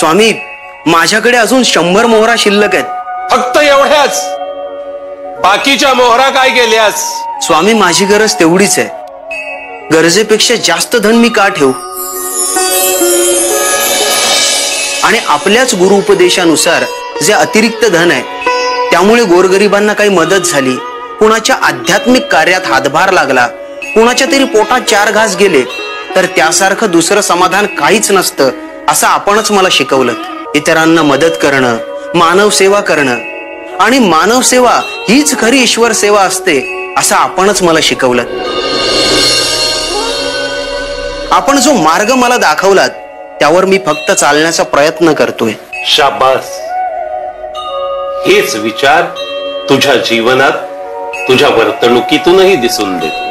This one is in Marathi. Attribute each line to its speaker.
Speaker 1: स्वामी, माझ्याकडे अजून 100 मोहरा शिल्लक आहेत.
Speaker 2: फक्त एवढ्याच? बाकीच्या मोहरा काय केल्यास?
Speaker 1: स्वामी, माझी गरज तेवढीच आहे. गरजेपेक्षा जास्त धन मी का ठेवू? आणि आपल्याच गुरु उपदेशानुसार जे अतिरिक्त धन आहे त्यामुळे गोरगरिबांना काही मदत झाली, कुणाच्या आध्यात्मिक कार्यात हातभार लागला, कुणाच्या तरी पोटात 4 घास गेले, तर त्यासारखं दुसरं समाधान काहीच नसतं असं आपणच मला शिकवलं. इतरांना मदत करणं, मानव सेवा करणं, आणि मानव सेवा हीच खरी ईश्वर सेवा असते असं आपणच मला शिकवलं. आपण जो मार्ग मला दाखवलात त्यावर मी फक्त चालण्याचा प्रयत्न करतोय.
Speaker 2: शाबास. हेच विचार तुझ्या जीवनात, तुझ्या वर्तणुकीतूनही दिसून देतो.